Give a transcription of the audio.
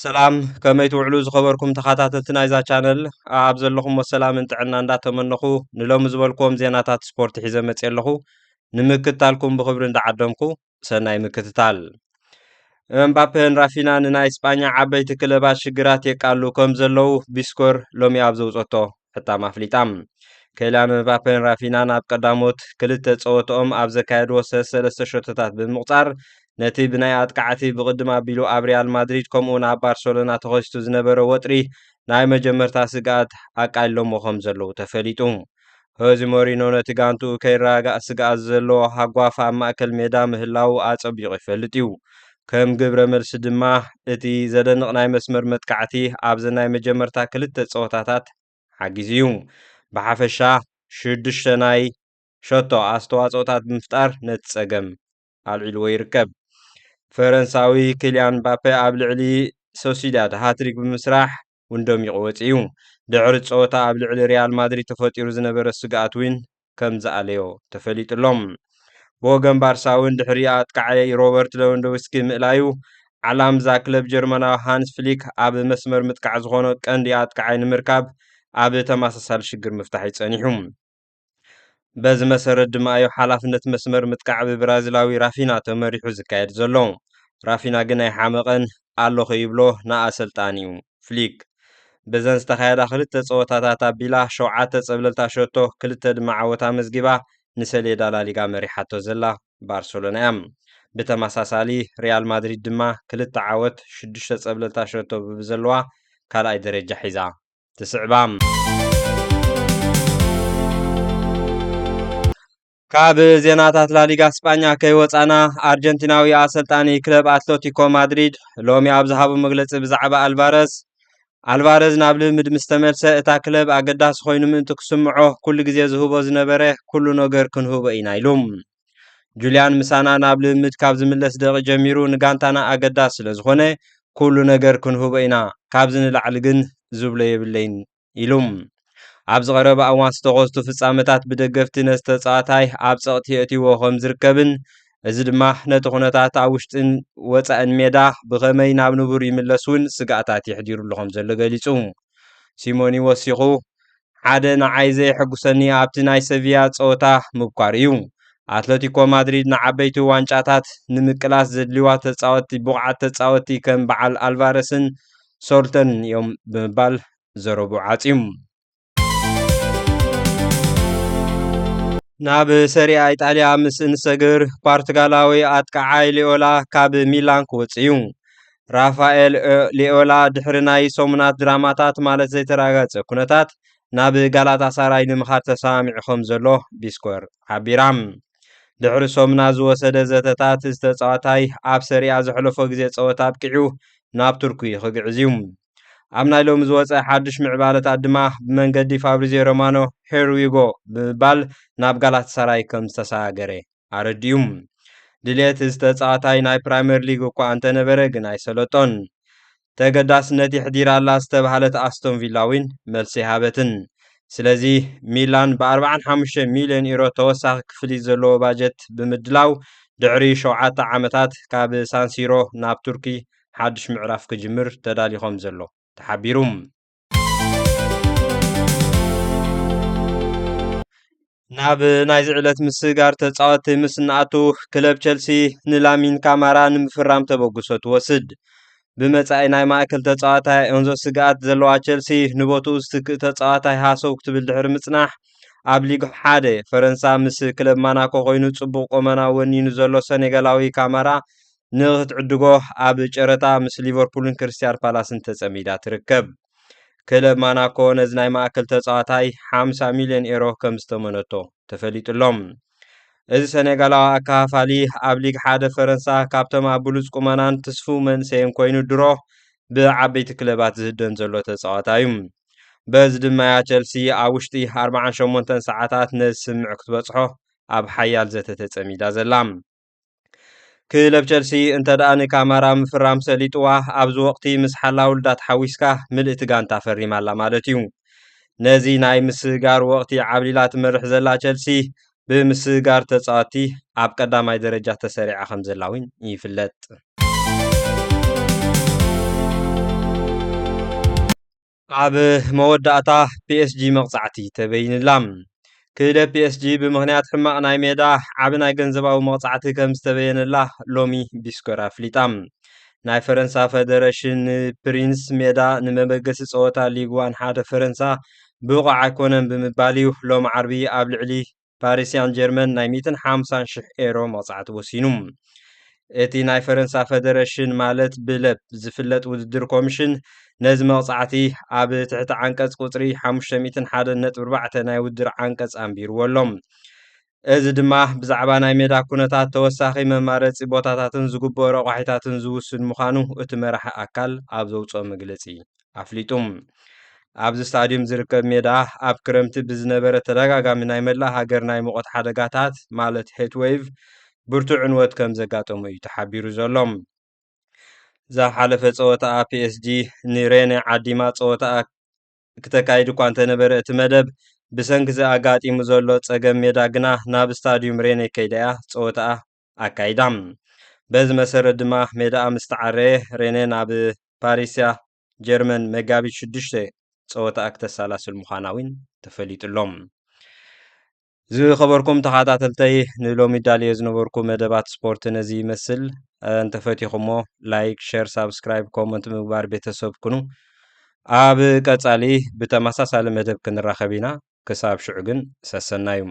ሰላም ከመይ ትውዕሉ ዝኸበርኩም ተኸታተልቲ ናይዛ ቻነል ኣብ ዘለኹም ሰላምን ጥዕና እንዳተመነኹ ንሎሚ ዝበልክዎም ዜናታት ስፖርት ሒዘ መፅእ ኣለኹ ንምክትታልኩም ብክብሪ እንዳዓደምኩ ሰናይ ምክትታል። ኤምባፔን ራፊና ንናይ እስጳኛ ዓበይቲ ክለባት ሽግራት የቃሉ ከም ዘለው ቢስኮር ሎሚ ኣብ ዘውፀቶ ሕታም ኣፍሊጣ። ከይልያን ኤምባፔን ራፊናን ኣብ ቀዳሞት ክልተ ፀወቶኦም ኣብ ዘካየድዎ ሰለስተ ሸቶታት ብምቁፃር ነቲ ብናይ ኣጥቃዕቲ ብቅድም ኣቢሉ ኣብ ሪያል ማድሪድ ከምኡውን ኣብ ባርሰሎና ተኸሲቱ ዝነበረ ወጥሪ ናይ መጀመርታ ስግኣት ኣቃሊሎሞ ከም ዘለዉ ተፈሊጡ። ሆዚ ሞሪኖ ነቲ ጋንትኡ ከይረጋእ ስግኣት ዘለዎ ሃጓፍ ኣብ ማእከል ሜዳ ምህላው ኣፀቢቑ ይፈልጥ እዩ። ከም ግብረ መልሲ ድማ እቲ ዘደንቕ ናይ መስመር መጥቃዕቲ ኣብዚ ናይ መጀመርታ ክልተ ፀወታታት ሓጊዙ እዩ። ብሓፈሻ 6 ናይ ሸቶ ኣስተዋፅኦታት ብምፍጣር ነቲ ፀገም ኣልዒልዎ ይርከብ። ፈረንሳዊ ኪልያን ምባፔ ኣብ ልዕሊ ሶሲዳድ ሃትሪክ ብምስራሕ ደሚቑ ወፂኡ እዩ። ድሕሪ ፀወታ ኣብ ልዕሊ ሪያል ማድሪድ ተፈጢሩ ዝነበረ ስግኣት እውን ከም ዝኣለዮ ተፈሊጡሎም። ብወገን ባርሳ እውን ድሕሪ ኣጥቃዓይ ሮበርት ሌዋንዶውስኪ ምእላዩ ዓላም እዛ ክለብ ጀርመናዊ ሃንስ ፍሊክ ኣብ መስመር ምጥቃዕ ዝኾነ ቀንዲ ኣጥቃዓይ ንምርካብ ኣብ ተመሳሳሊ ሽግር ምፍታሕ ይፀኒሑ። በዚ መሰረት ድማ እዩ ሓላፍነት መስመር ምጥቃዕ ብብራዚላዊ ራፊና ተመሪሑ ዝካየድ ዘሎ። ራፊና ግን ኣይሓመቐን ኣለኹ ይብሎ ንኣሰልጣኒኡ ፍሊክ። በዘን ዝተኻየዳ ክልተ ፀወታታት ኣቢላ 7 ፀብለልታ ሸቶ 2 ድማ ዓወታ መዝጊባ ንሰሌዳ ላሊጋ መሪሓቶ ዘላ ባርሰሎና እያ። ብተመሳሳሊ ሪያል ማድሪድ ድማ 2 ዓወት 6 ፀብለልታ ሸቶ ብዘለዋ ካልኣይ ደረጃ ሒዛ ትስዕባ። ካብ ዜናታት ላሊጋ እስጳኛ ከይወፃና ኣርጀንቲናዊ ኣሰልጣኒ ክለብ ኣትሌቲኮ ማድሪድ ሎሚ ኣብ ዝሃቦ መግለፂ ብዛዕባ ኣልቫረዝ ናብ ልምድ ምስ ተመልሰ እታ ክለብ ኣገዳሲ ኮይኑ ምእንቲ ክስምዖ ኩሉ ግዜ ዝህቦ ዝነበረ ኩሉ ነገር ክንህቦ ኢና ኢሉ። ጁልያን ምሳና ናብ ልምድ ካብ ዝምለስ ደቂ ጀሚሩ ንጋንታና ኣገዳሲ ስለ ዝኾነ ኩሉ ነገር ክንህቦ ኢና፣ ካብዚ ንላዕሊ ግን ዝብሎ የብለይን ኢሉ። ኣብ ዝቐረበ እዋን ዝተኸስቱ ፍጻመታት ብደገፍቲ ነቲ ተጻዋታይ ኣብ ጸቕቲ የእትይዎ ከም ዝርከብን እዚ ድማ ነቲ ኩነታት ኣብ ውሽጥን ወጻእን ሜዳ ብኸመይ ናብ ንቡር ይምለስ እውን ስጋኣታት የሕዲሩሉ ከም ዘሎ ገሊጹ። ሲሞኒ ወሲኹ ሓደ ንዓይ ዘየሕጉሰኒ ኣብቲ ናይ ሰቪያ ፀወታ ምብኳር እዩ። ኣትሌቲኮ ማድሪድ ንዓበይቲ ዋንጫታት ንምቅላስ ዘድልዋ ተጻወትቲ ብቑዓት ተጻወትቲ ከም በዓል ኣልቫረስን ሶልተን እዮም ብምባል ዘረቡ ዓፂሙ። ናብ ሰሪያ ኢጣልያ ምስ እንሰግር ፖርቱጋላዊ ኣጥቃዓይ ሊኦላ ካብ ሚላን ክወፅእ እዩ። ራፋኤል ሊኦላ ድሕሪ ናይ ሰሙናት ድራማታት ማለት ዘይተረጋገፀ ኩነታት ናብ ጋላታሳራይ ንምኻድ ተሰማሚዑ ከም ዘሎ ቢስኮር ሓቢራ። ድሕሪ ሰሙና ዝወሰደ ዘተታት ዝተፃዋታይ ኣብ ሰሪያ ዘሕለፎ ግዜ ፀወታ ኣብቂዑ ናብ ቱርኪ ክግዕዝ እዩ። ኣብ ናይ ሎሚ ዝወፀ ሓድሽ ምዕባለታት ድማ ብመንገዲ ፋብሪዚዮ ሮማኖ ሄርዊጎ ብምባል ናብ ጋላታሳራይ ከም ዝተሰጋገረ ኣረዲዩ። ድሌት ዝተፃዋታይ ናይ ፕሪምየር ሊግ እኳ እንተነበረ ግን ኣይሰለጦን። ተገዳስነት ይሕዲራላ ዝተባሃለት ኣስቶን ቪላ እውን መልሲ ሃበትን። ስለዚ ሚላን ብ45 ሚልዮን ዩሮ ተወሳኺ ክፍሊት ዘለዎ ባጀት ብምድላው ድሕሪ 7 ዓመታት ካብ ሳንሲሮ ናብ ቱርኪ ሓድሽ ምዕራፍ ክጅምር ተዳሊኾም ዘሎ ተሓቢሩ። ናብ ናይ ዝዕለት ምስጋር ተፃወቲ ምስ እናኣቱ ክለብ ቸልሲ ንላሚን ካማራ ንምፍራም ተበግሶ ትወስድ። ብመጻኢ ናይ ማእከል ተፃዋታይ ኤንዞ ስግኣት ዘለዋ ቸልሲ ንቦትኡ ዝትክእ ተፃዋታይ ሃሰው ክትብል ድሕሪ ምጽናሕ ኣብ ሊግ 1 ፈረንሳ ምስ ክለብ ማናኮ ኮይኑ ጽቡቕ ቆመና ወኒኑ ዘሎ ሴኔጋላዊ ካማራ ንኽትዕድጎ ኣብ ጨረታ ምስ ሊቨርፑልን ክርስቲያን ፓላስን ተጸሚዳ ትርከብ። ክለብ ማናኮ ነዚ ናይ ማእከል ተፃዋታይ 50 ሚልዮን ዩሮ ከም ዝተመነቶ ተፈሊጡሎም። እዚ ሴኔጋላዊ ኣካፋሊ ኣብ ሊግ 1 ፈረንሳ ካብቶም ኣብ ብሉፅ ቁመናን ተስፉ መንሰይን ኮይኑ ድሮ ብዓበይቲ ክለባት ዝህደን ዘሎ ተፃዋታይ እዩ። በዚ ድማ ቸልሲ ኣብ ውሽጢ 48 ሰዓታት ነዚ ስምዕ ክትበፅሖ ኣብ ሓያል ዘተ ተጸሚዳ ዘላ። ክለብ ቸልሲ እንተደኣ ንካማራ ምፍራም ሰሊጥዋ ኣብዚ ወቕቲ ምስ ሓላ ውልዳት ሓዊስካ ምልእቲ ጋንታ ፈሪማላ ማለት እዩ። ነዚ ናይ ምስጋር ወቕቲ ዓብሊላ ትመርሕ ዘላ ቸልሲ ብምስጋር ተፃዋቲ ኣብ ቀዳማይ ደረጃ ተሰሪዓ ከም ዘላ እውን ይፍለጥ። ኣብ መወዳእታ ፒኤስጂ መቕጻዕቲ ተበይንላ ክህደት ፒኤስጂ ብምኽንያት ሕማቕ ናይ ሜዳ ዓብ ናይ ገንዘባዊ መቕጻዕቲ ከም ዝተበየነላ ሎሚ ቢስኮራ ኣፍሊጣ ናይ ፈረንሳ ፌደሬሽን ፕሪንስ ሜዳ ንመበገሲ ጸወታ ሊግ ዋን ሓደ ፈረንሳ ብቑዕ ኣይኮነን ብምባል እዩ ሎሚ ዓርቢ ኣብ ልዕሊ ፓሪስያን ጀርመን ናይ 150,000 ኤሮ መቕጻዕቲ ወሲኑ እቲ ናይ ፈረንሳ ፌደሬሽን ማለት ብለብ ዝፍለጥ ውድድር ኮሚሽን ነዚ መቕጻዕቲ ኣብ ትሕቲ ዓንቀጽ ቁጽሪ 501.4 ናይ ውድድር ዓንቀጽ ኣንቢርዎ ኣሎም እዚ ድማ ብዛዕባ ናይ ሜዳ ኩነታት ተወሳኺ መማረፂ ቦታታትን ዝግበኦ ረቑሒታትን ዝውስን ምዃኑ እቲ መራሒ ኣካል ኣብ ዘውፅኦ መግለጺ ኣፍሊጡ ኣብዚ ስታድዮም ዝርከብ ሜዳ ኣብ ክረምቲ ብዝነበረ ተደጋጋሚ ናይ መላእ ሃገር ናይ ሙቐት ሓደጋታት ማለት ሄት ዌቭ ብርቱዕ ዕንወት ከም ዘጋጠሙ እዩ ተሓቢሩ ዘሎ ዝሓለፈ ጸወታ ፒኤስጂ ንሬነ ዓዲማ ጸወታ ክተካይድ እኳ እንተነበረ እቲ መደብ ብሰንኪ ኣጋጢሙ ዘሎ ጸገም ሜዳ ግና ናብ ስታድዮም ሬነ ከይደያ ጸወታ ኣካይዳ በዚ መሰረት ድማ ሜዳ ምስ ተዓረየ ሬነ ናብ ፓሪስያ ጀርመን መጋቢት 6 ጸወታ ክተሰላስል ምዃና እውን ተፈሊጡሎም ዝኸበርኩም ተኸታተልተይ ንሎሚ ዳልየ ዝነበርኩ መደባት ስፖርት ነዚ ይመስል እንተፈቲኹሞ ላይክ ሼር ሳብስክራይብ ኮመንት ምግባር ቤተሰብ ኩኑ ኣብ ቀጻሊ ብተመሳሳሊ መደብ ክንራኸብ ኢና ክሳብ ሽዑ ግን ሰሰና እዩ